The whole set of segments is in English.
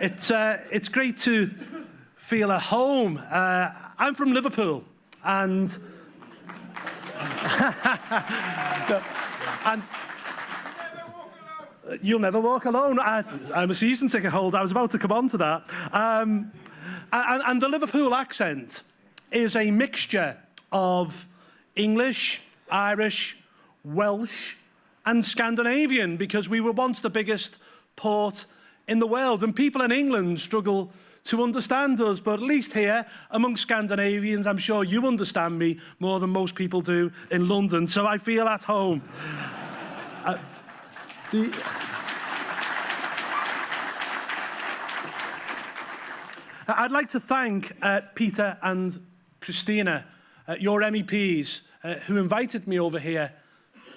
It's great to feel at home. I'm from Liverpool, and you'll never walk alone. I'm a season ticket holder. I was about to come on to that. And the Liverpool accent is a mixture of English, Irish, Welsh, and Scandinavian, because we were once the biggest port in the world, and people in England struggle to understand us, but at least here, among Scandinavians, I'm sure you understand me more than most people do in London, so I feel at home. I'd like to thank Peter and Christina, your MEPs, who invited me over here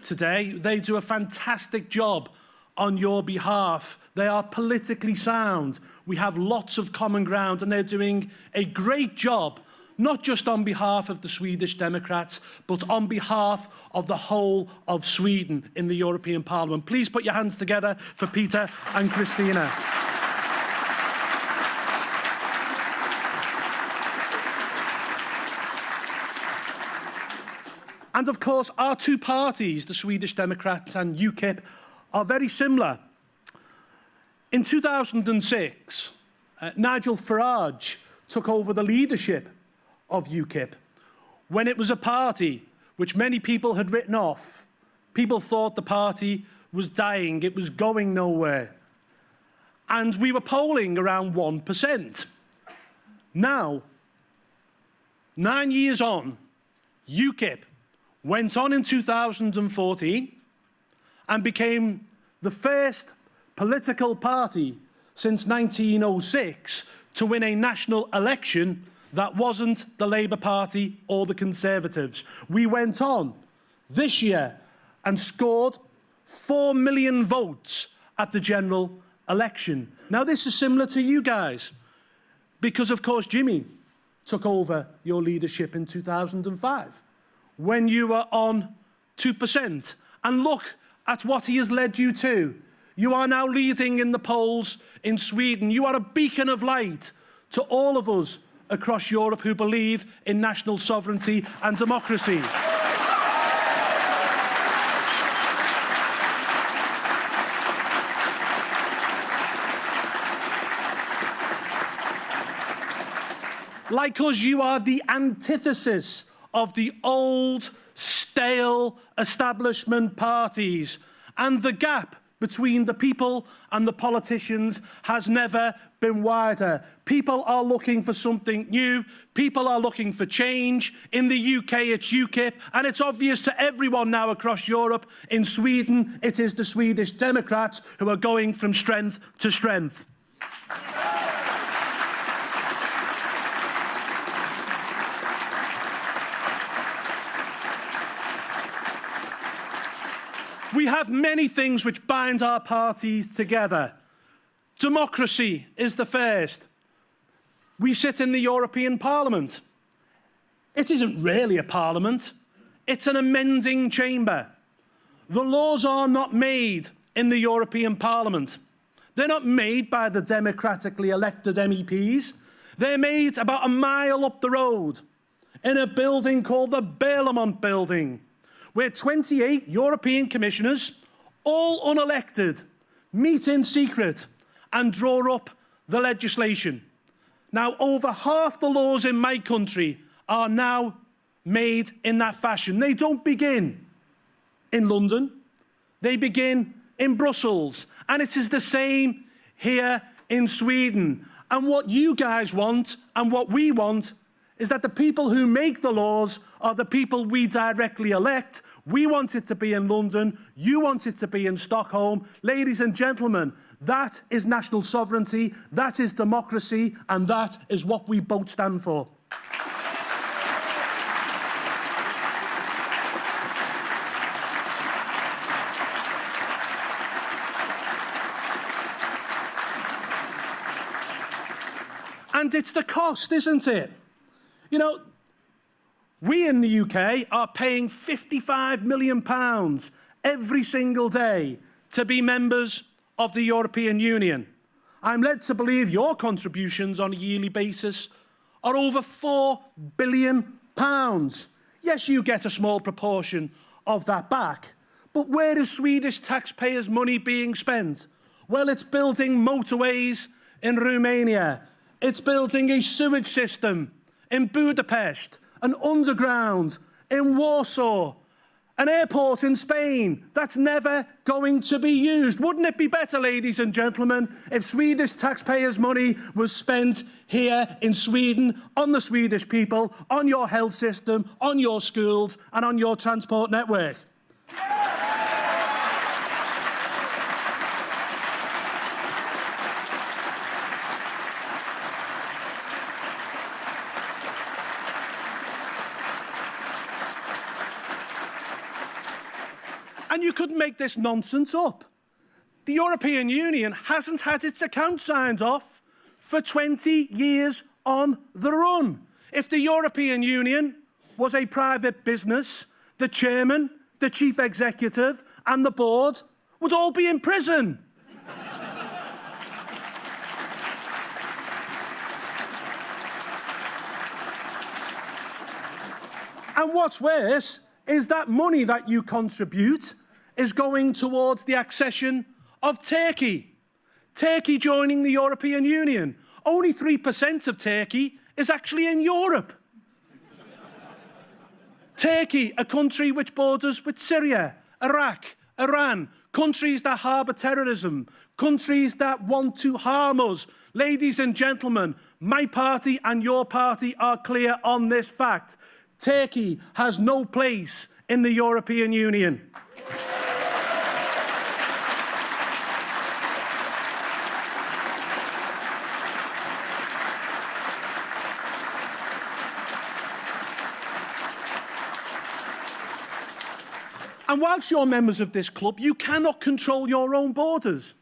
today. They do a fantastic job on your behalf. They are politically sound. We have lots of common ground, and they're doing a great job, not just on behalf of the Swedish Democrats, but on behalf of the whole of Sweden in the European Parliament. Please put your hands together for Peter and Christina. And of course, our two parties, the Swedish Democrats and UKIP, are very similar. In 2006, Nigel Farage took over the leadership of UKIP when it was a party which many people had written off. People thought the party was dying, it was going nowhere. And we were polling around 1%. Now, 9 years on, UKIP went on in 2014 and became the first political party since 1906 to win a national election that wasn't the Labour Party or the Conservatives. We went on this year and scored 4 million votes at the general election. Now, this is similar to you guys, because, of course, Jimmy took over your leadership in 2005 when you were on 2%. And look at what he has led you to. You are now leading in the polls in Sweden. You are a beacon of light to all of us across Europe who believe in national sovereignty and democracy. Like us, you are the antithesis of the old, stale establishment parties, and the gap between the people and the politicians has never been wider. People are looking for something new. People are looking for change. In the UK, it's UKIP, and it's obvious to everyone now across Europe. In Sweden, it is the Swedish Democrats who are going from strength to strength. We have many things which bind our parties together. Democracy is the first. We sit in the European Parliament. It isn't really a parliament. It's an amending chamber. The laws are not made in the European Parliament. They're not made by the democratically elected MEPs. They're made about a mile up the road in a building called the Parliament Building, where 28 European commissioners, all unelected, meet in secret and draw up the legislation. Now, over half the laws in my country are now made in that fashion. They don't begin in London, they begin in Brussels. And it is the same here in Sweden. And what you guys want and what we want is that the people who make the laws are the people we directly elect. We want it to be in London, you want it to be in Stockholm. Ladies and gentlemen, that is national sovereignty, that is democracy, and that is what we both stand for. And it's the cost, isn't it? You know, we in the UK are paying £55 million every single day to be members of the European Union. I'm led to believe your contributions on a yearly basis are over £4 billion. Yes, you get a small proportion of that back, but where is Swedish taxpayers' money being spent? Well, it's building motorways in Romania. It's building a sewage system in Budapest, an underground in Warsaw, an airport in Spain that's never going to be used. Wouldn't it be better, ladies and gentlemen, if Swedish taxpayers' money was spent here in Sweden, on the Swedish people, on your health system, on your schools, and on your transport network? And you couldn't make this nonsense up. The European Union hasn't had its account signed off for 20 years on the run. If the European Union was a private business, the chairman, the chief executive, and the board would all be in prison. And what's worse is that money that you contribute is going towards the accession of Turkey. Turkey joining the European Union. Only 3% of Turkey is actually in Europe. Turkey, a country which borders with Syria, Iraq, Iran, countries that harbour terrorism, countries that want to harm us. Ladies and gentlemen, my party and your party are clear on this fact. Turkey has no place in the European Union. And whilst you're members of this club, you cannot control your own borders.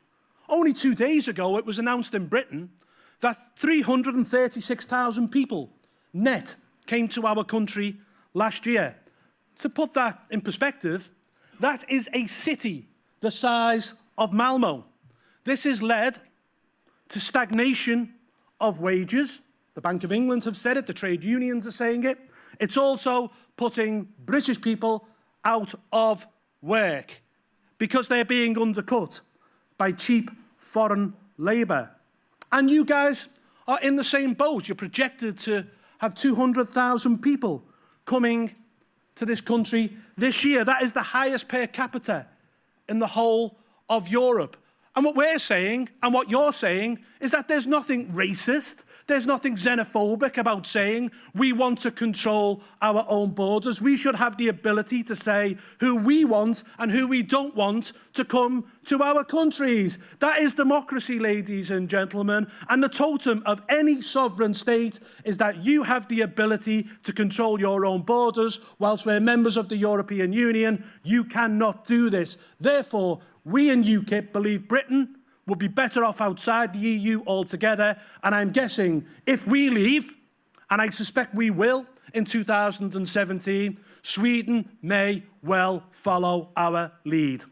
Only 2 days ago, it was announced in Britain that 336,000 people net came to our country last year. To put that in perspective, that is a city the size of Malmo. This has led to stagnation of wages. The Bank of England have said it, the trade unions are saying it. It's also putting British people out of work because they're being undercut by cheap foreign labour. And you guys are in the same boat. You're projected to have 200,000 people coming to this country this year. That is the highest per capita in the whole of Europe. And what we're saying, and what you're saying, is that there's nothing racist, there's nothing xenophobic about saying we want to control our own borders. We should have the ability to say who we want and who we don't want to come to our countries. That is democracy, ladies and gentlemen. And the totem of any sovereign state is that you have the ability to control your own borders. Whilst we're members of the European Union, you cannot do this. Therefore, we in UKIP believe Britain would be better off outside the EU altogether. And I'm guessing if we leave, and I suspect we will in 2017, Sweden may well follow our lead.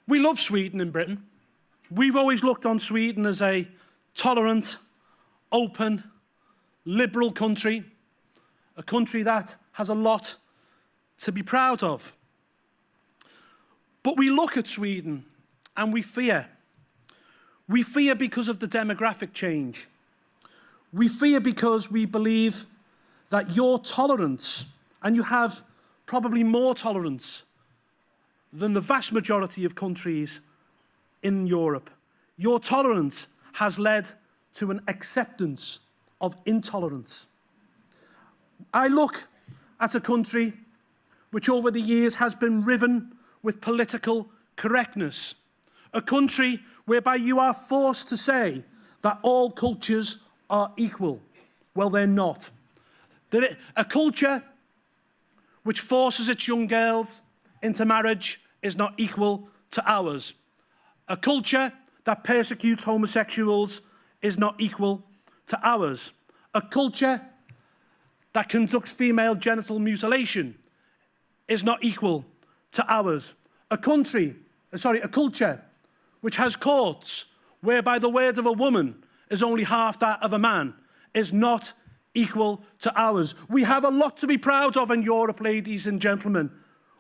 We love Sweden in Britain. We've always looked on Sweden as a tolerant, open, liberal country, a country that has a lot to be proud of. But we look at Sweden and we fear. We fear because of the demographic change. We fear because we believe that your tolerance, and you have probably more tolerance than the vast majority of countries in Europe. Your tolerance has led to an acceptance of intolerance. I look at a country which over the years has been riven with political correctness, a country whereby you are forced to say that all cultures are equal. Well, they're not. A culture which forces its young girls into marriage is not equal to ours. A culture that persecutes homosexuals is not equal to ours. A culture that conducts female genital mutilation is not equal to ours. A culture which has courts whereby the word of a woman is only half that of a man is not equal to ours. We have a lot to be proud of in Europe, ladies and gentlemen.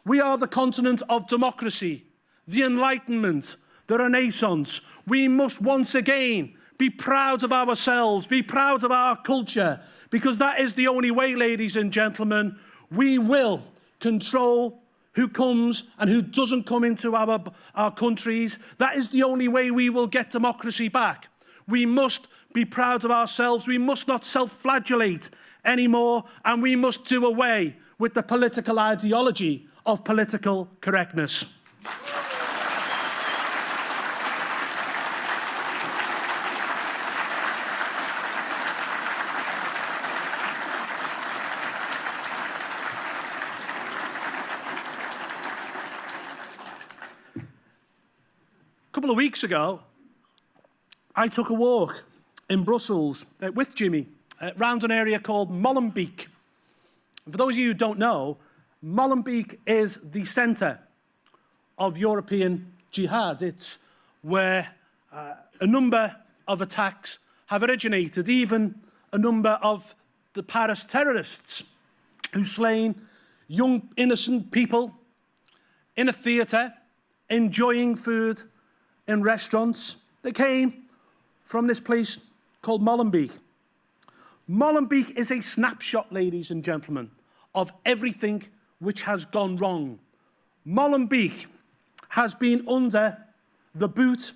We are the continent of democracy, the Enlightenment, the Renaissance. We must once again be proud of ourselves, be proud of our culture, because that is the only way, ladies and gentlemen, we will control who comes and who doesn't come into our countries. That is the only way we will get democracy back. We must be proud of ourselves. We must not self-flagellate anymore, and we must do away with the political ideology of political correctness. A couple of weeks ago, I took a walk in Brussels with Jimmy around an area called Molenbeek. For those of you who don't know, Molenbeek is the centre of European jihad. It's where a number of attacks have originated, even a number of the Paris terrorists who slain young innocent people in a theatre, enjoying food in restaurants. They came from this place called Molenbeek. Molenbeek is a snapshot, ladies and gentlemen, of everything which has gone wrong. Molenbeek has been under the boot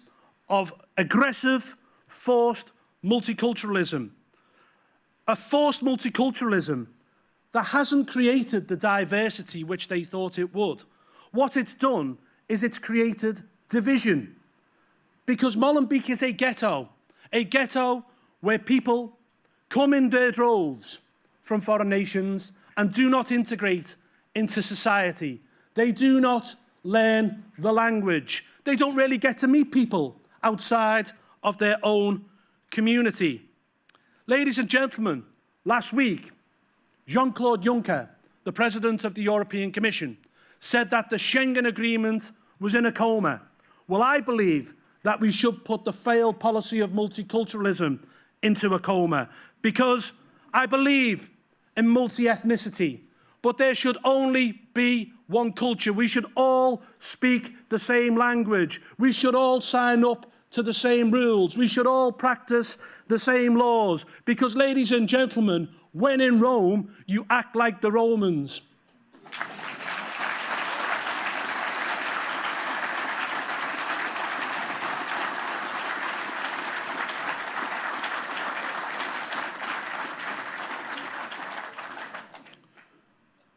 of aggressive, forced multiculturalism. A forced multiculturalism that hasn't created the diversity which they thought it would. What it's done is it's created division. Because Molenbeek is a ghetto where people come in their droves from foreign nations and do not integrate into society. They do not learn the language. They don't really get to meet people outside of their own community. Ladies and gentlemen, last week, Jean-Claude Juncker, the President of the European Commission, said that the Schengen Agreement was in a coma. Well, I believe that we should put the failed policy of multiculturalism into a coma, because I believe in multi-ethnicity, but there should only be one culture. We should all speak the same language. We should all sign up to the same rules. We should all practice the same laws, because, ladies and gentlemen, when in Rome, you act like the Romans.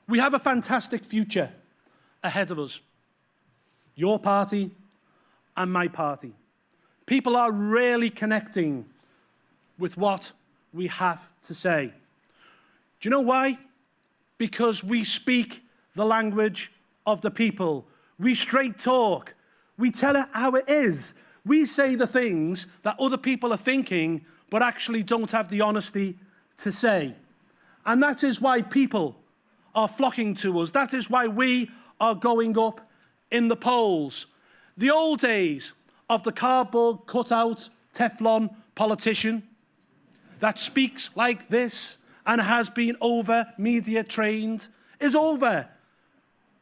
We have a fantastic future ahead of us. Your party and my party. People are really connecting with what we have to say. Do you know why? Because we speak the language of the people. We straight talk. We tell it how it is. We say the things that other people are thinking, but actually don't have the honesty to say. And that is why people are flocking to us. That is why we are going up in the polls. The old days of the cardboard cutout Teflon politician that speaks like this and has been over media trained is over.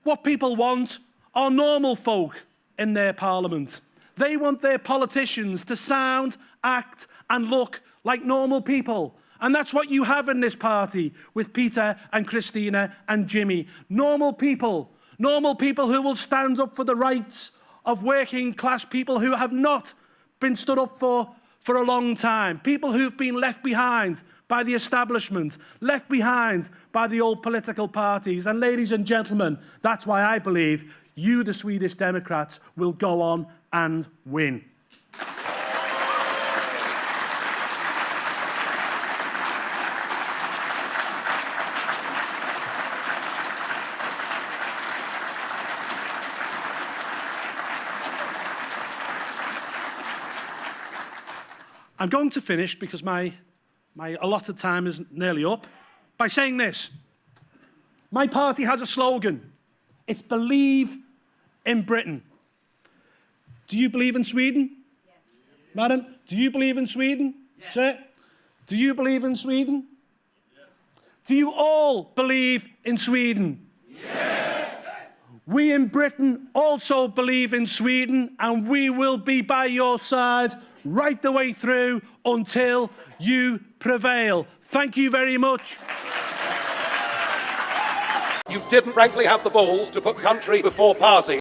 What people want are normal folk in their parliament. They want their politicians to sound, act and look like normal people. And that's what you have in this party with Peter and Christina and Jimmy. Normal people who will stand up for the rights of working class people who have not been stood up for a long time. People who've been left behind by the establishment, left behind by the old political parties. And ladies and gentlemen, that's why I believe you, the Swedish Democrats, will go on and win. I'm going to finish, because my allotted time is nearly up, by saying this. My party has a slogan. It's Believe in Britain. Do you believe in Sweden? Yes. Madam, do you believe in Sweden? Yes. Sir, do you believe in Sweden? Yes. Do you all believe in Sweden? Yes. We in Britain also believe in Sweden, and we will be by your side right the way through until you prevail. Thank you very much. You didn't frankly have the balls to put country before party.